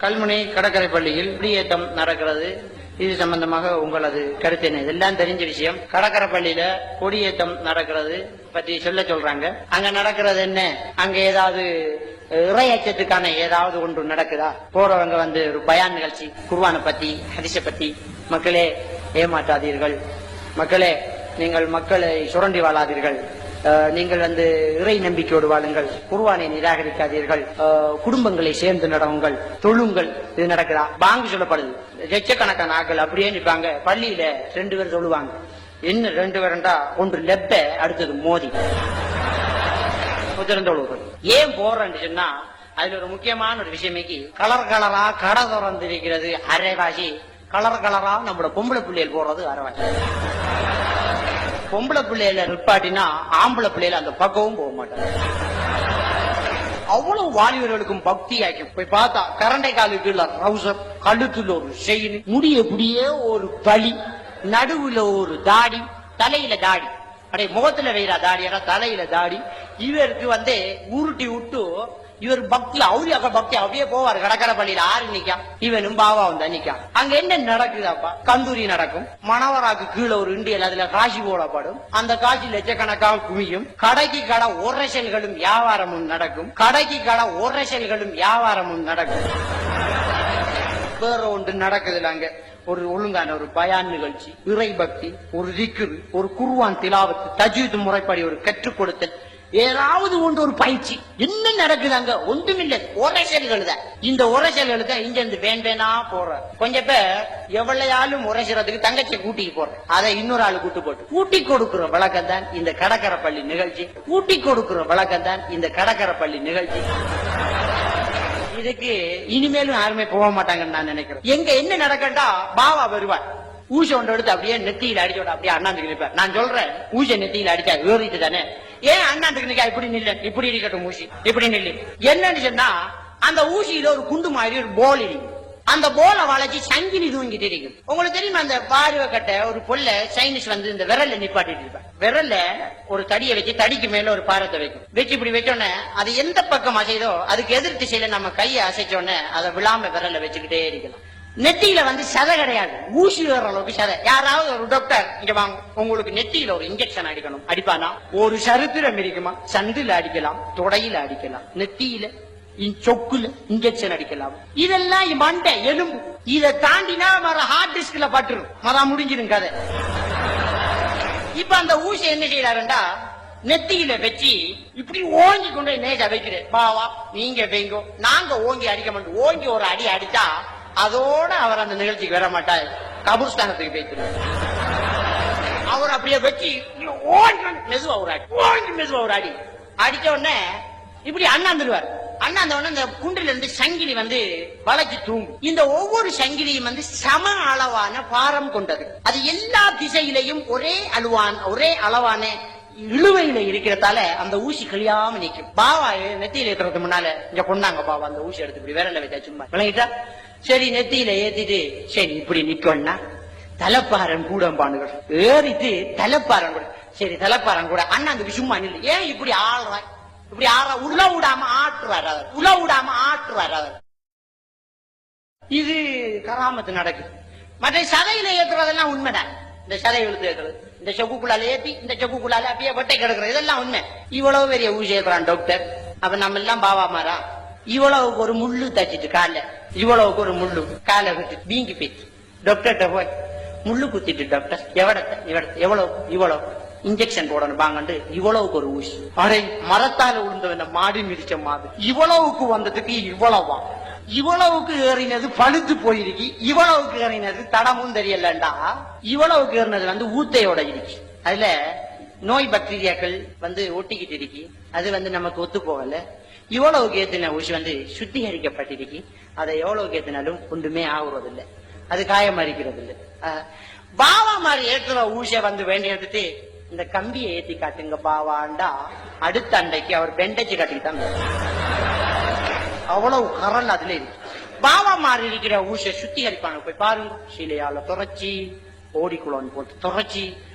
கல்முனை கடற்கரை பள்ளியில் குடியேற்றம் நடக்கிறது. இது சம்பந்தமாக உங்களது கருத்து என்ன? இதெல்லாம் தெரிஞ்ச விஷயம். கடற்கரை பள்ளியில கொடியேற்றம் நடக்கிறது பற்றி சொல்றாங்க. அங்க நடக்கிறது என்ன? அங்க ஏதாவது இறையச்சத்துக்கான ஏதாவது ஒன்று நடக்குதா? போறவங்க ஒரு பயான் நிகழ்ச்சி, குர்ஆனை பத்தி, ஹதீஸை பத்தி, மக்களே ஏமாற்றாதீர்கள், மக்களே நீங்கள் மக்களை சுரண்டி வாழாதீர்கள், நீங்கள் இறை நம்பிக்கையோடு வாழுங்கள், குர்ஆனை நிராகரிக்காதீர்கள், குடும்பங்களை சேர்ந்து நடவுங்கள், தொழுங்கள். இது நடக்குதா? பாங்கு சொல்லப்படுது. லட்சக்கணக்கான ஆக்கள் அப்படியே நிற்பாங்க. பள்ளியில 2 பேர் சொல்லுவாங்க. என்ன 2 பேருண்டா? ஒன்று லெப்ப, அடுத்தது மோதி. ஏன் போறேன்னு சொன்னா அதுல ஒரு முக்கியமான ஒரு விஷயமைக்கு கலர் கலரா கடை திறந்து இருக்கிறது அரைவாசி, கலர் கலரா நம்மளோட பொம்பளை பிள்ளைகள் போறது அரைவாசி. பொம்பளை பிள்ளையில நிற்பாட்டினா ஆம்பளை பிள்ளையில அந்த பக்கமும் போக மாட்டாங்க. அவ்வளவு வாலிபர்களுக்கும் பக்தி ஆக்கும். போய் பார்த்தா கரண்டை காலுக்கு ரவுசர், கழுத்துல ஒரு செயின், முடிய இப்படியே ஒரு பலி, நடுவுல ஒரு தாடி, தலையில தாடி, அப்படியே முகத்துல வைரா தாடி, தலையில தாடி. இவருக்கு உருட்டி விட்டு இவர் பக்தியில அவுரியாக பக்தி அப்படியே போவார். கடற்கரை பள்ளியில 6 நிக்கா, இவனும் பாவா நிக்கா. அங்க என்ன நடக்குதாப்பா? கந்தூரி நடக்கும். மணவராக்கு கீழே ஒரு இண்டியல், அதுல காசி போடப்படும். அந்த காசி லட்சக்கணக்காக குமியும். கடைக்கு கடை உரசல்களும் வியாபாரமும் நடக்கும். கடைக்கு கடை உரசல்களும் வியாபாரமும் நடக்கும். வேற ஒன்று நடக்குதுல அங்க ஒரு ஒழுங்கான ஒரு பயான் நிகழ்ச்சி, இறை பக்தி, ஒரு திக்ர், ஒரு குர்ஆன் திலாவத், தஜ்வீத் முறைப்படி ஒரு கற்றுக் கொடுத்தல், ஏதாவது ஒன்று ஒரு பயிற்சி. என்ன நடக்குது அங்க? ஒன்றுமில்லை, உரைசல்கள் தான். இந்த உரைசல்கள் தான் இங்க இருந்து வேண்டேனா போற. கொஞ்சம் பேர் எவ்வளையாலும் உரைசுறதுக்கு தங்கச்சியை கூட்டிக்கு போற, அதை இன்னொரு ஆளு கூட்டு போட்டு கூட்டி கொடுக்கிற வழக்கம் தான் இந்த கடற்கரை பள்ளி நிகழ்ச்சி. கூட்டி கொடுக்கிற வழக்கம் தான் இந்த கடற்கரை பள்ளி நிகழ்ச்சி. இதுக்கு இனிமேலும் யாருமே போக மாட்டாங்கன்னு நான் நினைக்கிறேன். எங்க என்ன நடக்கண்டா, பாவா வருவார், ஊச ஒன்று எடுத்து அப்படியே நெத்தியில அடிச்சோட அப்படியே அண்ணாந்துக்கு நிற்பார். நான் சொல்றேன், ஊச நெத்தியில அடிச்சா ஏறிட்டு தானே, ஏன் அண்ணாந்துக்கு நிக்கா? இப்படி நில்ல, இப்படி இருக்கட்டும் ஊசி, இப்படி நில்லு. என்னன்னு சொன்னா அந்த ஊசியில ஒரு குண்டு மாதிரி ஒரு போல் இருக்கு. அந்த போலை வளைச்சு சங்கிலி தூங்கிட்டு இருக்கும். உங்களுக்கு தெரியுமா, அந்த பார்வை கட்ட ஒரு பொல்ல சைனீஸ் இந்த விரல்ல நிப்பாட்டிட்டு இருப்பேன். விரல்ல ஒரு தடியை வச்சு, தடிக்கு மேல ஒரு பாரத்தை வைக்கும். வச்சு இப்படி வச்சோடனே அது எந்த பக்கம் அசைதோ அதுக்கு எதிர் திசையில நம்ம கையை அசைச்சோடனே அதை விழாம விரல்ல வச்சுக்கிட்டே இருக்கலாம். நெத்தியில சதை கிடையாது, ஊசி வர அளவுக்கு சதை. யாராவது ஒரு டாக்டர் இங்க வாங்க, உங்களுக்கு நெத்தியில ஒரு இன்ஜெக்ஷன் அடிக்கணும், அடிப்பானா? ஒரு சரித்திரம் இருக்குமா? சந்தில அடிக்கலாம், தொடையில அடிக்கலாம், நெத்தியில சொக்குல இன்ஜெக்ஷன் அடிக்கலாம். இதெல்லாம் மண்டை எலும்பு. இதை தாண்டினா ஹார்ட் டிஸ்க்ல பட்டுரும், மரம் முடிஞ்சிடும் கதை. இப்ப அந்த ஊசி என்ன செய்யறாருண்டா, நெத்தியில வச்சு இப்படி ஓங்கி கொண்டு நேஜா வைக்கிறேன். பாவா நீங்க வைங்கோ, நாங்க ஓங்கி அடிக்க மாட்டோம். ஓங்கி ஒரு அடி அடிச்சா அதோட அவர் அந்த நிகழ்ச்சிக்கு வர மாட்டார், கபூர்ஸ்தானத்துக்கு போய்த்துருவார். அவர் அப்படியே வச்சு ஓங்கி மெதுவா ஒரு அடி, ஓங்கி மெதுவா ஒரு அடி அடிச்ச உடனே இப்படி அண்ணாந்துருவார். அண்ணாந்த உடனே இந்த குண்டில இருந்து சங்கிலி வளைச்சு தூங்கும். இந்த ஒவ்வொரு சங்கிலியும் சம அளவான பாரம் கொண்டது. அது எல்லா திசையிலையும் ஒரே அளவான இழுவையில இருக்கிறதால அந்த ஊசி கழியாம நிற்கும். பாவா நெத்தியில ஏற்றுறதுக்கு முன்னால இங்க கொண்டாங்க பாவா, அந்த ஊசி எடுத்து இப்படி விரல்ல வச்சா சும்மா விளங்கிட்டா. சரி நெத்தியில ஏத்திட்டு சரி இப்படி நிக்கணும்னா தலைப்பாரன் கூட பானுகள் ஏறிட்டு தலைப்பாரன் கூட, சரி தலைப்பாரன் கூட அண்ணாந்துக்கு சும்மா நில்லு, ஏன் இப்படி ஆள்றாய்? இப்படி உள்ள விடாம ஆட்டுவார் அவர், உள்ள விடாம ஆட்டுவார் அவர். இது கராமத்து நடக்குது. மற்ற சதையில ஏற்றுறதெல்லாம் உண்மைதான். இந்த சதை இழுத்து ஏற்றுறது, இந்த சொக்குக்குள்ளால ஏற்றி இந்த சொக்குக்குள்ளால அப்படியே வெட்டை கிடக்குறது, இதெல்லாம் உண்மை. இவ்வளவு பெரிய ஊசி ஏற்றுறான் டாக்டர். அப்ப நம்ம எல்லாம் பாவா மாறா, இவ்வளவுக்கு ஒரு முள்ளு தச்சிட்டு கால, இவ்வளவுக்கு ஒரு முள்ளு காலை விட்டு வீங்கி போயிட்டு டாக்டர்கிட்ட போய் முள்ளு குத்திட்டு, டாக்டர் எவ்வளவு இன்ஜெக்ஷன் போடணும் வாங்கண்டு, இவ்வளவுக்கு ஒரு ஊசி. அடே மரத்தால விழுந்த மாடி மிதிச்ச மாதிரி இவ்வளவுக்கு வந்ததுக்கு இவ்வளவா? இவ்வளவுக்கு ஏறினது பழுத்து போயிருக்கு, இவ்வளவுக்கு ஏறினது தடமும் தெரியலண்டா. இவ்வளவுக்கு ஏறினது ஊத்தையோட இருக்கு. அதுல நோய் பாக்டீரியாக்கள் ஒட்டிக்கிட்டு இருக்கு, அது நமக்கு ஒத்து போகல. இவ்வளவுக்கு ஏத்தின ஊசி சுத்திகரிக்கப்பட்டிருக்கு, அதை எவ்வளவுக்கு ஏத்தினாலும் ஒன்றுமே ஆகுறதில்லை, அது காயமரிக்கிறது இல்லை. பாவா மாதிரி ஏற்றுற ஊசிய வேண்டி எடுத்துட்டு இந்த கம்பியை ஏத்தி காட்டுங்க பாவாண்டா, அடுத்த அண்டைக்கு அவர் பெண்டேஜ் கட்டிக்கிட்டான். அவ்வளவு கரல் அதுல இருக்கு. பாவா மாறி இருக்கிற ஊசிய சுத்திகரிப்பான போய் பாருங்க. சீலையால துறைச்சி, ஓடிக்குளம் போட்டு துறைச்சி,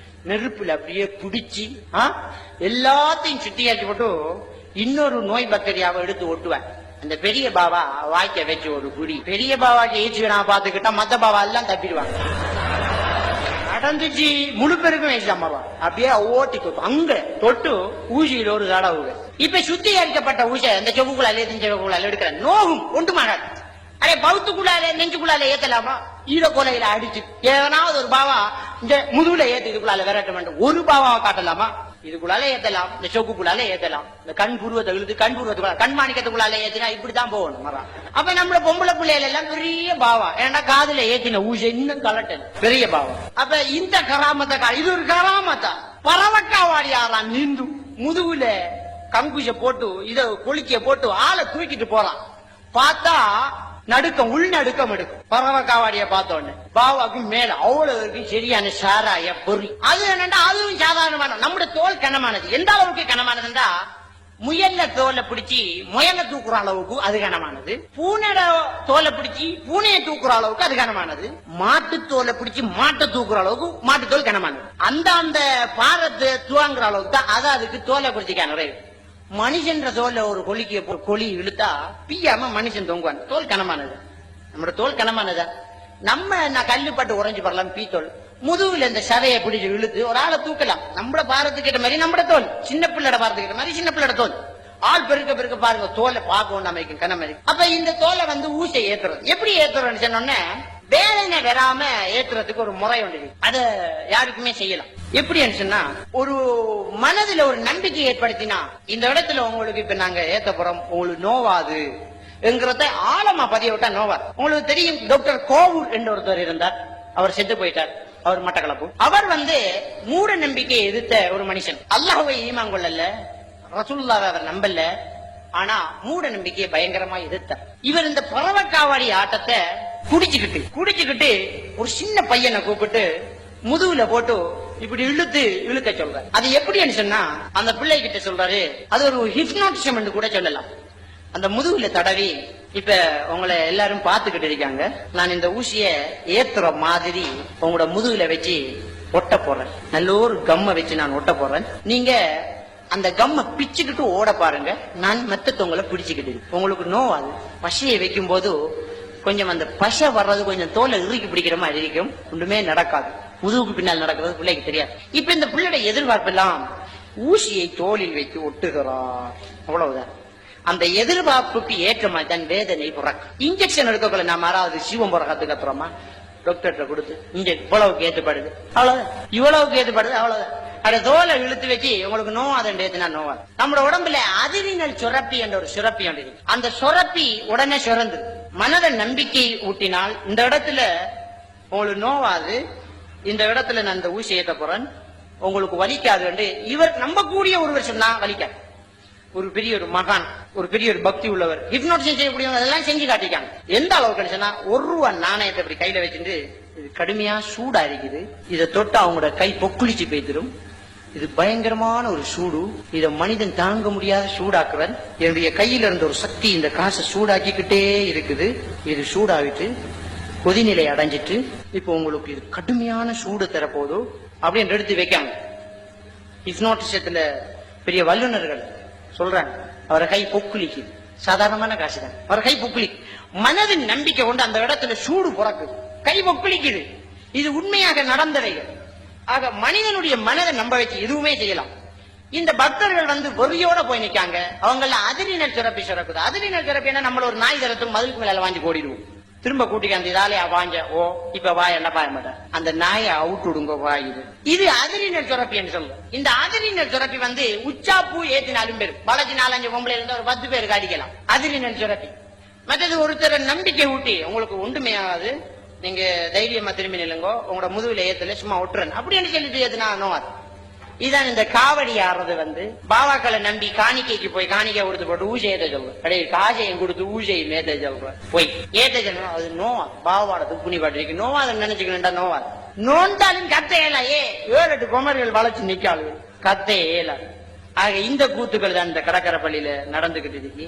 நெருப்புல அப்படியே பிடிச்சி எல்லாத்தையும் சுத்திகரிச்சு போட்டு இன்னொரு நோய் பாக்டீரியாவை எடுத்து ஒட்டுவேன். அந்த பெரிய பாபா வாய்க்க வச்சு ஒரு குடி. பெரிய பாபாக்கு ஏச்சு நான் பாத்துக்கிட்டா மத்த பாபா எல்லாம் தப்பிடுவாங்க. நடந்துச்சு முழு பேருக்கும் வயசுதான் பாபா. அப்படியே ஓட்டி அங்க தொட்டு ஊசியில் ஒரு தடவை. இப்ப சுத்திகரிக்கப்பட்ட ஊசை அந்த செவுக்குள்ளால செவக்குள்ளால எடுக்கிற நோகும் ஒன்றுமாகாது. அதே பௌத்துக்குள்ளால நெஞ்சுக்குள்ளால ஏத்தலாமா? ஈர கொலையில அடிச்சு ஏதாவது ஒரு பாவா இந்த முதுகுல ஏத்து இதுக்குள்ளால விரட்ட வேண்டும். ஒரு பாவாவை காட்டலாமா? இதுக்குள்ளால ஏத்தலாம், இந்த சொக்குக்குள்ளால ஏத்தலாம். இந்த கண் பூர்வத்தை இழுத்து கண் பூர்வத்துக்குள்ள கண் மாணிக்கத்துக்குள்ளால ஏத்தினா இப்படித்தான் போகணும். அப்ப நம்மள பொம்பளை பிள்ளைகள் எல்லாம் பெரிய பாவா. ஏன்னா காதுல ஏத்தின ஊசை இன்னும் கலட்டல் பெரிய பாவா. அப்ப இந்த கராமத்தை இது ஒரு கராமத்தா பரவக்காவாடி ஆறான் நீந்து முதுகுல கங்குச போட்டு இத கொளிக்க போட்டு ஆளை தூக்கிட்டு போறான். பார்த்தா நடுக்கம் உள்நடுக்கம் எடுக்கும். பறவை காவாடிய பார்த்தோன்னு பாவாக்கு மேல அவ்வளவு சரியான சாராய பொருள். அது என்னன்னா அதுவும் சாதாரணமான நம்முடைய தோல் கனமானது. எந்த அளவுக்கு கனமானதுன்னா முயல்ல தோலை பிடிச்சி முயல தூக்குற அளவுக்கு அது கனமானது. பூனையோட தோலை பிடிச்சி பூனையை தூக்குற அளவுக்கு அது கனமானது. மாட்டு தோலை பிடிச்சி மாட்டை தூக்குற அளவுக்கு மாட்டு தோல் கனமானது. அந்த பாரத்தை துவாங்குற அளவுக்கு தான் அது அதுக்கு தோலை பிடிச்சிக்கான நிறைவு. மனுஷன் தோல்ல ஒரு கொலி இழுத்தா பியாம மனுஷன் தொங்குவான். தோல் கனமானது. நம்மளோட தோல் கனமானதா? நம்ம கல்லு பட்டு உறைஞ்சு பரலாம் பீத்தோல். முதுகுல இந்த சதையை பிடிச்சு இழுத்து ஒரு ஆளை தூக்கலாம். நம்மள பாரத்துக்கிட்ட மாதிரி நம்மட தோல் சின்ன பிள்ளை பாரத்துக்கிட்ட மாதிரி சின்ன பிள்ளை தோல். ஆள் பெருக்க பாருங்க தோலை பார்க்க அமைக்கும் கன மாதிரி. அப்ப இந்த தோலை ஊசை ஏத்துறது எப்படி ஏத்துறோம்னு சொன்னோன்னே வேதனை வராம ஏத்துறதுக்கு ஒரு முறை உண்டு. அத யாருக்குமே செய்யலாம். எப்படி சொன்னா ஒரு மனதுல ஒரு நம்பிக்கை ஏற்படுத்தினா இந்த இடத்துல உங்களுக்கு இப்ப நாங்க ஏத்த போறோம் உங்களுக்கு நோவாது என்கிறத ஆழமா பதிய விட்டா நோவாது. உங்களுக்கு தெரியும் டாக்டர் கோவூர் என்ற ஒருத்தர் இருந்தார். அவர் செத்து போயிட்டார். அவர் மட்டக்களப்பு. அவர் மூட நம்பிக்கையை எதிர்த்த ஒரு மனுஷன். அல்லாஹ்வை ஈமான் கொள்ளல, ரசூலுல்லாஹ்வை அவர் நம்பல. ஆனா மூட நம்பிக்கையை பயங்கரமா எதிர்த்தார். இவர் இந்த பறவைக்காவாடி ஆட்டத்தை குடிச்சுக்கிட்டு ஒரு சின்ன பையனை கூப்பிட்டு முதுகுல போட்டு இப்படி இழுக்க சொல்ற. அது எப்படின்னு சொன்னா அந்த பிள்ளை கிட்ட சொல்றாரு, அது ஒரு ஹிப்னாட்டிசம் என்று கூட சொல்லலாம். அந்த முதுகுல தடவி இப்ப உங்களை எல்லாரும் பாத்துக்கிட்டு இருக்காங்க, நான் இந்த ஊசிய ஏத்துற மாதிரி உங்களோட முதுகுல வச்சு ஒட்ட போறேன். நல்ல ஒரு கம்ம வச்சு நான் ஒட்ட போறேன். நீங்க அந்த கம்ம பிச்சுக்கிட்டு ஓட பாருங்க. நான் மெத்தத்தவங்களை பிடிச்சுக்கிட்டு உங்களுக்கு நோவாது. பசையை வைக்கும் போது கொஞ்சம் அந்த பசை வர்றது கொஞ்சம் தோலை இறுக்கி பிடிக்கிற மாதிரி இருக்கும். ஒன்றுமே நடக்காது. முதுகுக்கு பின்னால் நடக்கிறது பிள்ளைக்கு தெரியாது. இப்ப இந்த பிள்ளையோட எதிர்பார்ப்பெல்லாம் ஊசியை தோலில் வைத்து ஒட்டுகிறார். அவ்வளவுதான். அந்த எதிர்பார்ப்புக்கு ஏற்ற மாதிரி தான் வேதனை பிறக்கும். இன்ஜெக்ஷன் எடுக்கக்குள்ள நாம யாராவது சிவம் போற கத்துக்கத்துறோமா? டாக்டர்கிட்ட கொடுத்து இவ்வளவுக்கு ஏற்றுப்படுது, அவ்வளவுதான். இவ்வளவுக்கு ஏற்றுப்படுது, அவ்வளவுதான். அட தோலை இழுத்து வச்சு உங்களுக்கு நோவாதன் ஏத்துனா நோவாது. நம்மளோட உடம்புல அதிரினல் சுரப்பி என்ற ஒரு சுரப்பி ஒன்று இருக்கு. அந்த சுரப்பி உடனே சுரந்து மனத நம்பிக்கை ஊட்டினால் இந்த இடத்துல உங்களுக்கு நோவாது, இந்த இடத்துல நான் இந்த ஊசி ஏத்த போறேன், உங்களுக்கு வலிக்காது என்று இவர் நம்பக்கூடிய ஒருவர் சொன்னா வலிக்காது. ஒரு பெரிய ஒரு மகான், ஒரு பெரிய ஒரு பக்தி உள்ளவர், ஹிப்னோட்டிசம் செய்யக்கூடியவங்க அதெல்லாம் செஞ்சு காட்டிக்காங்க. எந்த அளவுக்கு சொன்னா ₹1 நாணயத்தை இப்படி கையில வச்சுட்டு இது கடுமையா சூடா இருக்குது, இதை தொட்டு அவங்களோட கை பொக்குளிச்சு போய்த்திரும், இது பயங்கரமான ஒரு சூடு, இத மனிதன் தாங்க முடியாத சூடாக்குறன், என்னுடைய கையில இருந்த ஒரு சக்தி இந்த காசை சூடாக்கிக்கிட்டே இருக்குது, இது சூடாவிட்டு கொதிநிலை அடைஞ்சிட்டு இப்ப உங்களுக்கு இது கடுமையான சூடு தரப்போதோ அப்படின்னு எடுத்து வைக்காங்க. ஹிப்னோட்டிசத்துல பெரிய வல்லுநர்கள் சொல்றாங்க, அவரை கை பொக்குளிக்கு சாதாரணமான காசு தான், அவரை கை பொக்குளி மனதின் நம்பிக்கை கொண்டு அந்த இடத்துல சூடு பிறக்குது, கை பொக்குளிக்குது. இது உண்மையாக நடந்தவைகள். ஆக மனிதனுடைய மனதை நம்ப வச்சு எதுவுமே செய்யலாம். இந்த பக்தர்கள் வெறியோட போய் நிக்காங்க, அவங்கள அதிரினல் சுரப்பி சுரக்குது. அதிரினல் சுரப்பி என்ன, நம்மள ஒரு நாய் தரத்துக்கு மதுளுக்கு மேல வாங்கி ஓடிடுவோம், திரும்ப கூட்டிக்க அந்த இதாலே வாங்க, ஓ இப்ப வாய் என்ன பாய மாட்டேன், அந்த நாயை அவுட்டு விடுங்க வாயுது. இது அதிரினல் சுரப்பி என்று சொல்லுவோம். இந்த அதிரினல் சுரப்பி உச்சாப்பூ ஏத்தினாலும் பேரு பாலாஜி 4-5 பொம்பளை இருந்தா ஒரு 10 பேருக்கு அடிக்கலாம். அதிரினல் சுரப்பி. மற்றது ஒருத்தர் நம்பிக்கை ஊட்டி உங்களுக்கு ஒன்றுமே ஆகாது, நீங்க தைரியமா திரும்பி நில்லுங்கோ, உங்களோட முதுகுல ஏத்துல சும்மா ஒட்டுறன் அப்படின்னு சொல்லிட்டு ஏத்துனா நோவாது. இதுதான் இந்த காவடி ஆடுறது. பாபாக்களை நம்பி காணிக்கைக்கு போய் காணிக்கை கொடுத்து போட்டு ஊசை ஏத்த சொல்றேன், கிடையாது காசையும் கொடுத்து ஊசையும் ஏத்த சொல்றேன், போய் ஏத்த சொல்லணும். அது நோவா, பாபாவோட துப்புனி பாட்டு இருக்கு, நோவாத நினைச்சுக்கணும்டா நோவாது. நோண்டாலும் கத்த ஏலாயே, 7-8 குமர்கள் வளைச்சு நிக்காளு, கத்த ஏலா. ஆக இந்த கூத்துக்கள் தான் இந்த கடற்கரை பள்ளியில நடந்துகிட்டு இருக்கு.